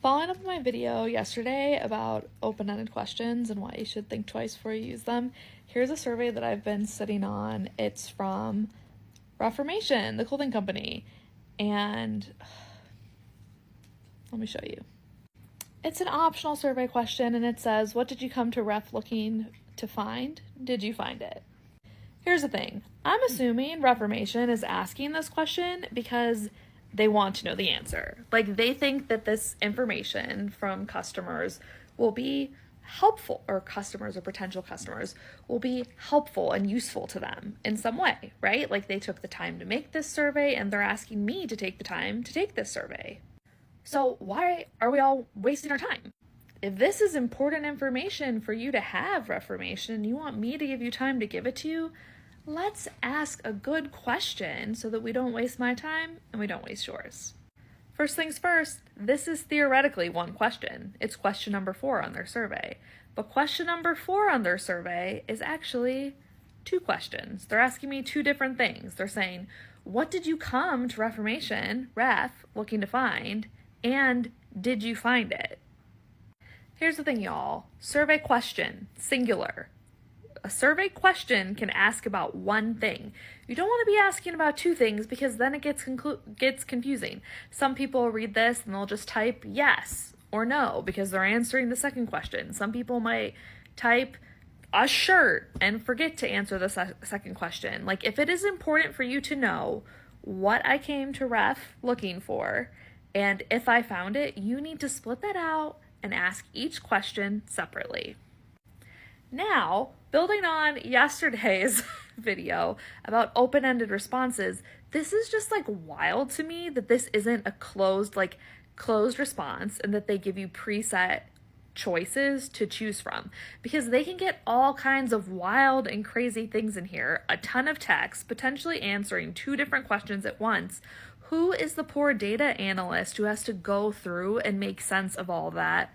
Following up on my video yesterday about open-ended questions and why you should think twice before you use them, here's a survey that I've been sitting on. It's from Reformation, the clothing company, and let me show you. It's an optional survey question, and it says, what did you come to Ref looking to find? Did you find it? Here's the thing. I'm assuming Reformation is asking this question because they want to know the answer. Like, they think that this information from customers will be helpful, or customers or potential customers will be helpful and useful to them in some way, right? Like, they took the time to make this survey and they're asking me to take the time to take this survey. So why are we all wasting our time? If this is important information for you to have, Reformation, you want me to give you time to give it to you, let's ask a good question so that we don't waste my time and we don't waste yours. First things first, this is theoretically one question. It's question number 4 on their survey. But question number 4 on their survey is actually 2 questions. They're asking me 2 different things. They're saying, what did you come to Reformation, Ref, looking to find? And did you find it? Here's the thing, y'all. Survey question, singular. A survey question can ask about one thing. You don't want to be asking about 2 things because then it gets confusing. Some people read this and they'll just type yes or no because they're answering the second question. Some people might type a shirt and forget to answer the second question. Like, if it is important for you to know what I came to Ref looking for, and if I found it, you need to split that out and ask each question separately. Now, building on yesterday's video about open-ended responses, this is just like wild to me that this isn't a closed response and that they give you preset choices to choose from, because they can get all kinds of wild and crazy things in here. A ton of text, potentially answering 2 different questions at once. Who is the poor data analyst who has to go through and make sense of all that,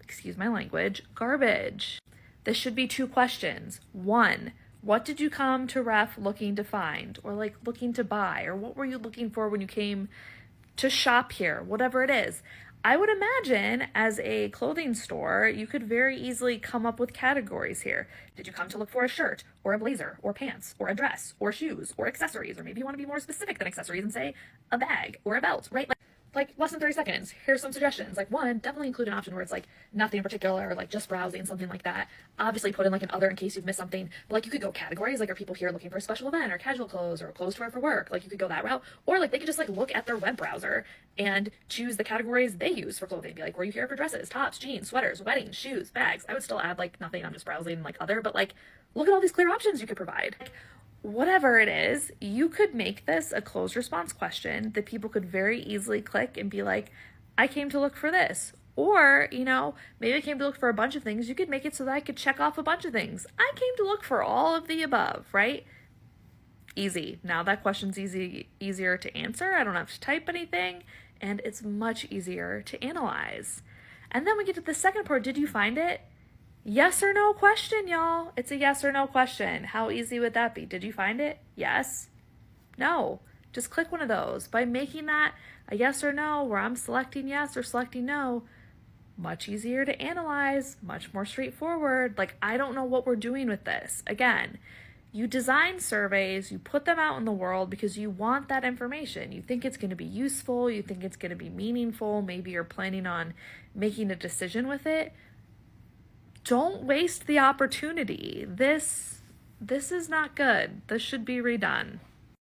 excuse my language, garbage? This should be 2 questions. 1, what did you come to Ref looking to find, or like looking to buy, or what were you looking for when you came to shop here, whatever it is. I would imagine as a clothing store, you could very easily come up with categories here. Did you come to look for a shirt, or a blazer, or pants, or a dress, or shoes, or accessories? Or maybe you want to be more specific than accessories and say a bag or a belt, right? Like less than 30 seconds. Here's some suggestions. Like, 1, definitely include an option where it's like nothing in particular, or like just browsing, something like that. Obviously put in like an other in case you've missed something. But like, you could go categories, like, are people here looking for a special event or casual clothes or clothes to wear for work? Like, you could go that route. Or like, they could just like look at their web browser and choose the categories they use for clothing. Be like, were you here for dresses, tops, jeans, sweaters, weddings, shoes, bags? I would still add like nothing, I'm just browsing, like other, but like, look at all these clear options you could provide. Whatever it is, you could make this a closed response question that people could very easily click and be like, I came to look for this. Or, maybe I came to look for a bunch of things. You could make it so that I could check off a bunch of things. I came to look for all of the above, right? Easy. Now that question's easier to answer. I don't have to type anything, and it's much easier to analyze. And then we get to the second part. Did you find it? Yes or no question, y'all. It's a yes or no question. How easy would that be? Did you find it? Yes? No. Just click one of those. By making that a yes or no, where I'm selecting yes or selecting no, much easier to analyze, much more straightforward. Like, I don't know what we're doing with this. Again, you design surveys, you put them out in the world because you want that information. You think it's going to be useful, you think it's going to be meaningful, maybe you're planning on making a decision with it. Don't waste the opportunity. This is not good. This should be redone.